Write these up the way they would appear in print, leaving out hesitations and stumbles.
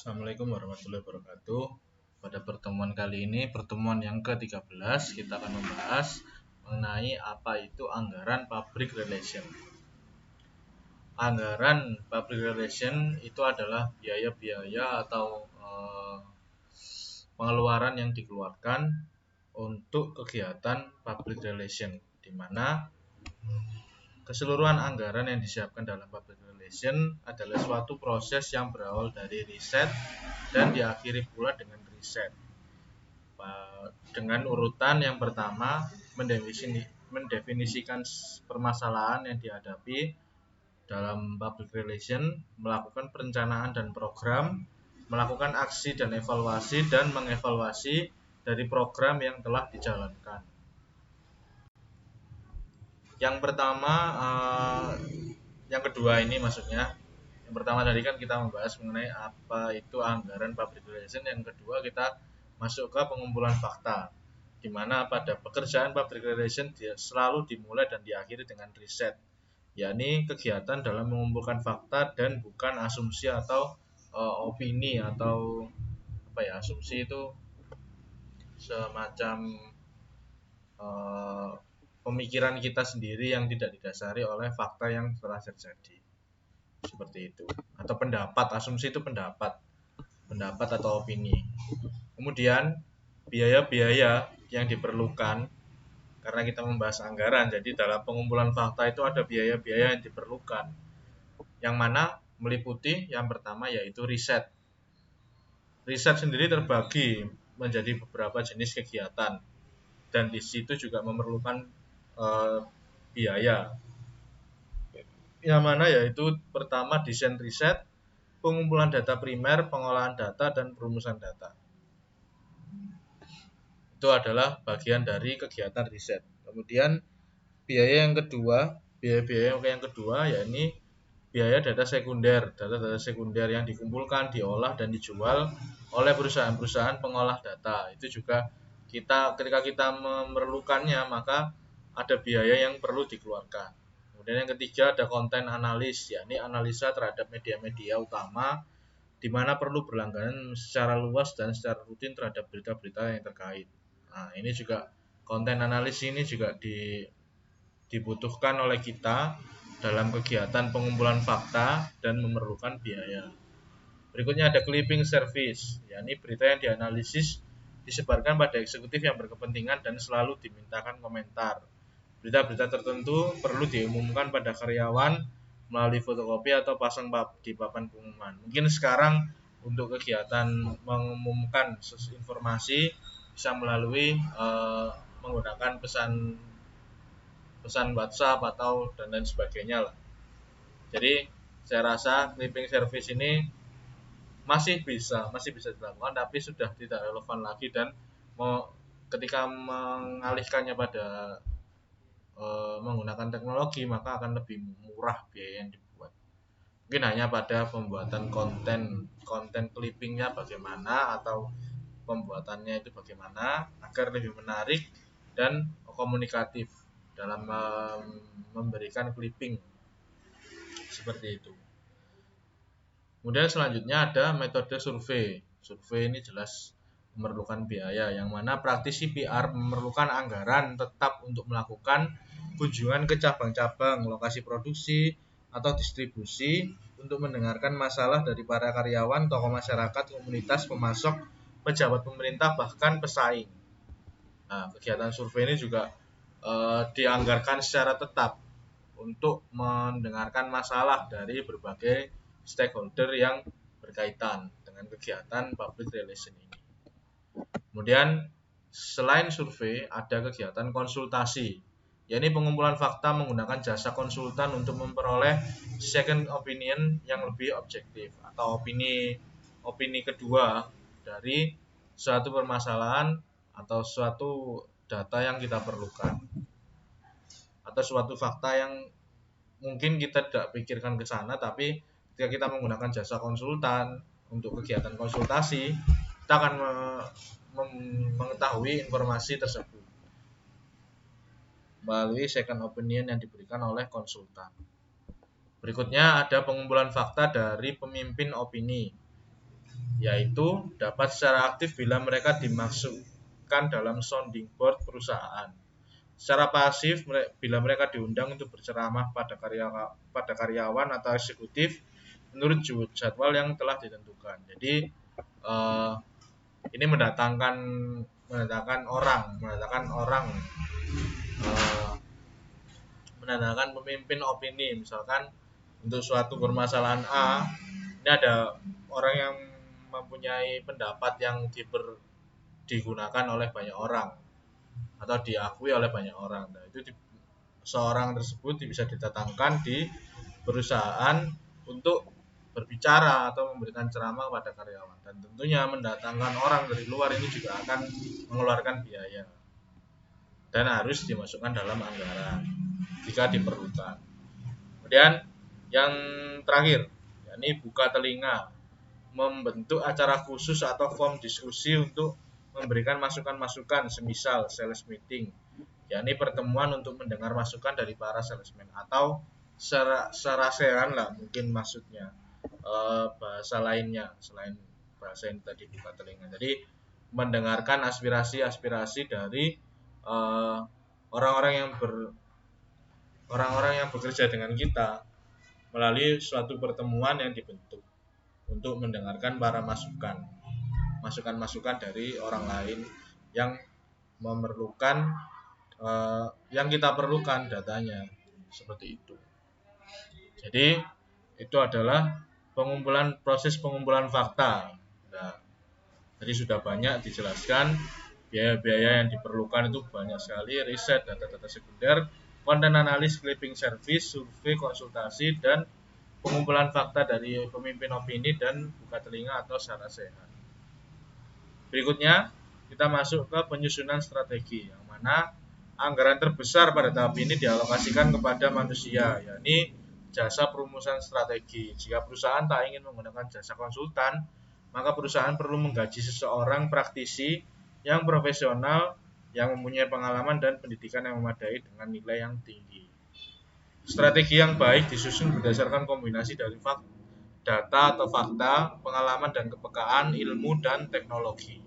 Assalamualaikum warahmatullahi wabarakatuh. Pada pertemuan kali ini, pertemuan yang ke-13, kita akan membahas mengenai apa itu anggaran public relation. Anggaran public relation itu adalah biaya-biaya atau pengeluaran yang dikeluarkan untuk kegiatan public relation, di mana keseluruhan anggaran yang disiapkan dalam public relation adalah suatu proses yang berawal dari riset dan diakhiri pula dengan riset. Dengan urutan yang pertama, mendefinisikan permasalahan yang dihadapi dalam public relation, melakukan perencanaan dan program, melakukan aksi dan evaluasi, dan mengevaluasi dari program yang telah dijalankan. Yang pertama, yang kedua ini maksudnya, yang pertama tadi kan kita membahas mengenai apa itu anggaran public relation. Yang kedua kita masuk ke pengumpulan fakta, di mana pada pekerjaan public relation dia selalu dimulai dan diakhiri dengan riset, yakni kegiatan dalam mengumpulkan fakta dan bukan asumsi atau opini atau asumsi itu semacam pemikiran kita sendiri yang tidak didasari oleh fakta yang telah terjadi, seperti itu. Atau pendapat, asumsi itu pendapat atau opini. Kemudian biaya-biaya yang diperlukan, karena kita membahas anggaran, jadi dalam pengumpulan fakta itu ada biaya-biaya yang diperlukan, yang mana meliputi yang pertama yaitu riset. Riset sendiri terbagi menjadi beberapa jenis kegiatan, dan di situ juga memerlukan biaya, yang mana yaitu pertama desain riset, pengumpulan data primer, pengolahan data, dan perumusan data. Itu adalah bagian dari kegiatan riset. Kemudian biaya yang kedua yakni biaya data sekunder. Data sekunder yang dikumpulkan, diolah, dan dijual oleh perusahaan-perusahaan pengolah data. Itu juga ketika kita memerlukannya, maka ada biaya yang perlu dikeluarkan. Kemudian yang ketiga ada konten analis, yakni analisa terhadap media-media utama, di mana perlu berlangganan secara luas dan secara rutin terhadap berita-berita yang terkait. Nah, ini juga konten analis ini juga dibutuhkan oleh kita dalam kegiatan pengumpulan fakta dan memerlukan biaya. Berikutnya ada clipping service, yakni berita yang dianalisis disebarkan pada eksekutif yang berkepentingan dan selalu dimintakan komentar. Berita-berita tertentu perlu diumumkan pada karyawan melalui fotokopi atau pasang di papan pengumuman. Mungkin sekarang untuk kegiatan mengumumkan informasi bisa melalui menggunakan pesan WhatsApp atau dan lain sebagainya lah. Jadi saya rasa clipping service ini masih bisa dilakukan, tapi sudah tidak relevan lagi, dan ketika mengalihkannya pada menggunakan teknologi maka akan lebih murah biaya yang dibuat. Mungkin hanya pada pembuatan konten clippingnya bagaimana, atau pembuatannya itu bagaimana agar lebih menarik dan komunikatif dalam memberikan clipping, seperti itu. Kemudian selanjutnya ada metode survei. Survei ini jelas memerlukan biaya, yang mana praktisi PR memerlukan anggaran tetap untuk melakukan kunjungan ke cabang-cabang, lokasi produksi, atau distribusi untuk mendengarkan masalah dari para karyawan, tokoh masyarakat, komunitas, pemasok, pejabat pemerintah, bahkan pesaing. Nah, kegiatan survei ini juga dianggarkan secara tetap untuk mendengarkan masalah dari berbagai stakeholder yang berkaitan dengan kegiatan public relation ini. Kemudian selain survei ada kegiatan konsultasi, yakni pengumpulan fakta menggunakan jasa konsultan untuk memperoleh second opinion yang lebih objektif, atau opini kedua dari suatu permasalahan atau suatu data yang kita perlukan, atau suatu fakta yang mungkin kita tidak pikirkan ke sana, tapi ketika kita menggunakan jasa konsultan untuk kegiatan konsultasi, kita akan mengetahui informasi tersebut melalui second opinion yang diberikan oleh konsultan. Berikutnya ada pengumpulan fakta dari pemimpin opini. yaitu dapat secara aktif bila mereka dimasukkan dalam sounding board perusahaan. Secara pasif bila mereka diundang untuk berceramah pada karyawan atau eksekutif menurut jadwal yang telah ditentukan. Jadi ini mendatangkan orang menandakan pemimpin opini. Misalkan untuk suatu permasalahan A, ini ada orang yang mempunyai pendapat yang digunakan oleh banyak orang atau diakui oleh banyak orang. Nah, itu seorang tersebut bisa didatangkan di perusahaan untuk berbicara atau memberikan ceramah kepada karyawan, dan tentunya mendatangkan orang dari luar ini juga akan mengeluarkan biaya dan harus dimasukkan dalam anggaran jika diperlukan. Kemudian yang terakhir, yakni buka telinga, membentuk acara khusus atau forum diskusi untuk memberikan masukan-masukan, semisal sales meeting, yakni pertemuan untuk mendengar masukan dari para salesman, atau serasean lah mungkin maksudnya, bahasa lainnya selain bahasa yang tadi buka telinga. Jadi mendengarkan aspirasi dari orang-orang yang bekerja dengan kita melalui suatu pertemuan yang dibentuk untuk mendengarkan para masukan-masukan dari orang lain yang memerlukan yang kita perlukan datanya, seperti itu. Jadi itu adalah proses pengumpulan fakta. Nah, tadi sudah banyak dijelaskan biaya-biaya yang diperlukan, itu banyak sekali: riset, data-data sekunder, konten analis, clipping service, survei, konsultasi, dan pengumpulan fakta dari pemimpin opini dan buka telinga atau sarasehan. Berikutnya kita masuk ke penyusunan strategi, yang mana anggaran terbesar pada tahap ini dialokasikan kepada manusia, yakni jasa perumusan strategi. Jika perusahaan tak ingin menggunakan jasa konsultan, maka perusahaan perlu menggaji seseorang praktisi yang profesional, yang mempunyai pengalaman dan pendidikan yang memadai dengan nilai yang tinggi. Strategi yang baik disusun berdasarkan kombinasi dari data atau fakta, pengalaman dan kepekaan, ilmu dan teknologi.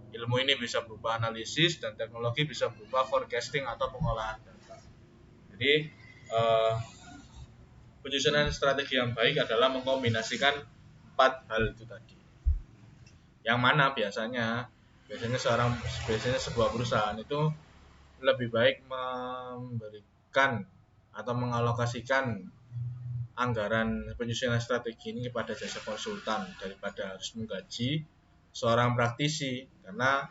Ilmu ini bisa berupa analisis, dan teknologi bisa berupa forecasting atau pengolahan data. Jadi penyusunan strategi yang baik adalah mengkombinasikan 4 hal itu tadi. Yang mana biasanya sebuah perusahaan itu lebih baik memberikan atau mengalokasikan anggaran penyusunan strategi ini kepada jasa konsultan daripada harus menggaji seorang praktisi, karena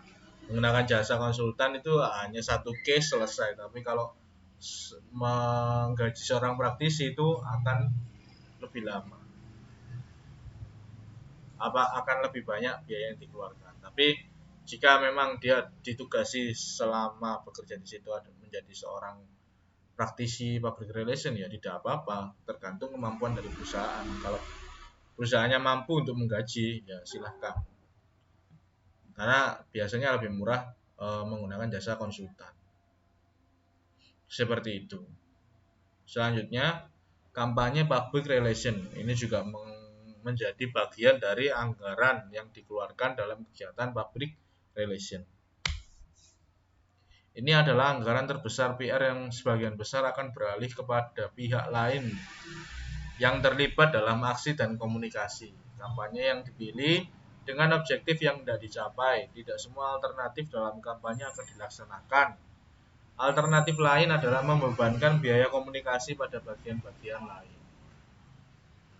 menggunakan jasa konsultan itu hanya satu case selesai, tapi kalau menggaji seorang praktisi itu akan lebih lama, akan lebih banyak biaya yang dikeluarkan. Tapi jika memang dia ditugasi selama bekerja di situ menjadi seorang praktisi public relation, ya tidak apa-apa, tergantung kemampuan dari perusahaan. Kalau perusahaannya mampu untuk menggaji, ya silahkan, karena biasanya lebih murah menggunakan jasa konsultan. Seperti itu. Selanjutnya, kampanye public relation. Ini juga menjadi bagian dari anggaran yang dikeluarkan dalam kegiatan public relation. Ini adalah anggaran terbesar PR yang sebagian besar akan beralih kepada pihak lain yang terlibat dalam aksi dan komunikasi. Kampanye yang dipilih dengan objektif yang tidak dicapai. Tidak semua alternatif dalam kampanye akan dilaksanakan. Alternatif lain adalah membebankan biaya komunikasi pada bagian-bagian lain.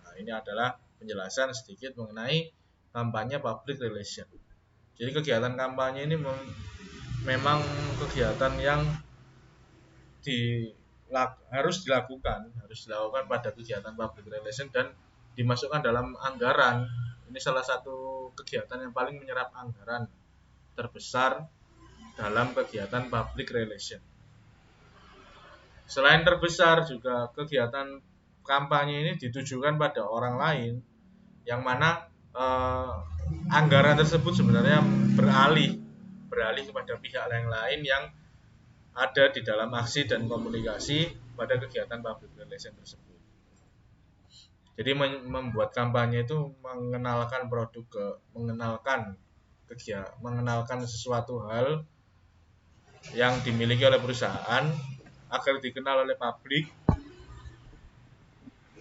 Nah, ini adalah penjelasan sedikit mengenai kampanye public relation. Jadi kegiatan kampanye ini memang kegiatan yang harus dilakukan pada kegiatan public relation dan dimasukkan dalam anggaran. Ini salah satu kegiatan yang paling menyerap anggaran terbesar dalam kegiatan public relation. Selain terbesar, juga kegiatan kampanye ini ditujukan pada orang lain, yang mana anggaran tersebut sebenarnya beralih kepada pihak yang lain yang ada di dalam aksi dan komunikasi pada kegiatan public relation tersebut. Jadi membuat kampanye itu mengenalkan mengenalkan sesuatu hal yang dimiliki oleh perusahaan agar dikenal oleh publik.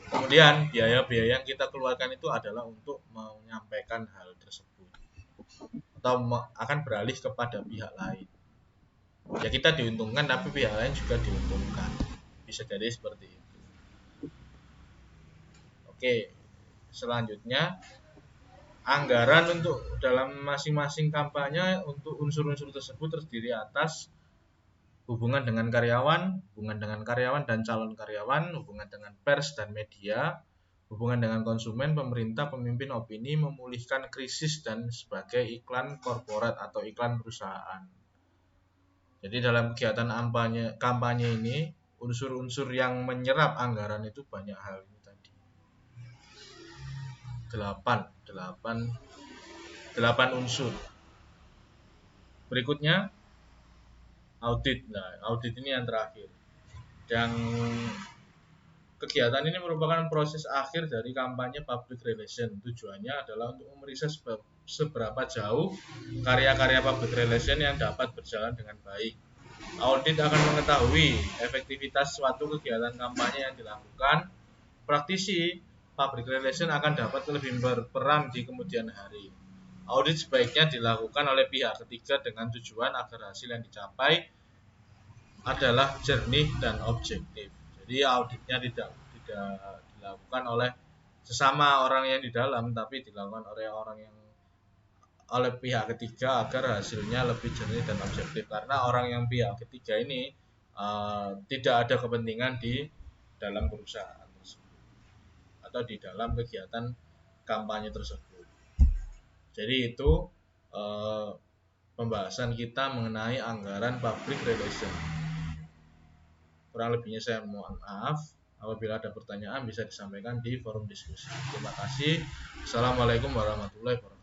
Kemudian biaya-biaya yang kita keluarkan itu adalah untuk menyampaikan hal tersebut atau akan beralih kepada pihak lain. Ya kita diuntungkan tapi pihak lain juga diuntungkan. Bisa jadi seperti itu. Oke, selanjutnya anggaran untuk dalam masing-masing kampanye untuk unsur-unsur tersebut terdiri atas hubungan dengan karyawan dan calon karyawan, hubungan dengan pers dan media, hubungan dengan konsumen, pemerintah, pemimpin opini, memulihkan krisis, dan sebagai iklan korporat atau iklan perusahaan. Jadi dalam kegiatan kampanye ini, unsur-unsur yang menyerap anggaran itu banyak hal ini tadi. 8 unsur. Berikutnya audit. Nah, audit ini yang terakhir. Dan kegiatan ini merupakan proses akhir dari kampanye public relation. Tujuannya adalah untuk memeriksa seberapa jauh karya-karya public relation yang dapat berjalan dengan baik. Audit akan mengetahui efektivitas suatu kegiatan kampanye yang dilakukan. Praktisi public relation akan dapat lebih berperan di kemudian hari. Audit sebaiknya dilakukan oleh pihak ketiga dengan tujuan agar hasil yang dicapai adalah jernih dan objektif. Jadi auditnya tidak dilakukan oleh sesama orang yang di dalam, tapi dilakukan oleh pihak ketiga agar hasilnya lebih jernih dan objektif. Karena orang yang pihak ketiga ini tidak ada kepentingan di dalam perusahaan tersebut atau di dalam kegiatan kampanye tersebut. Jadi itu pembahasan kita mengenai anggaran public relation. Kurang lebihnya saya mohon maaf. Apabila ada pertanyaan bisa disampaikan di forum diskusi. Terima kasih. Assalamualaikum warahmatullahi wabarakatuh.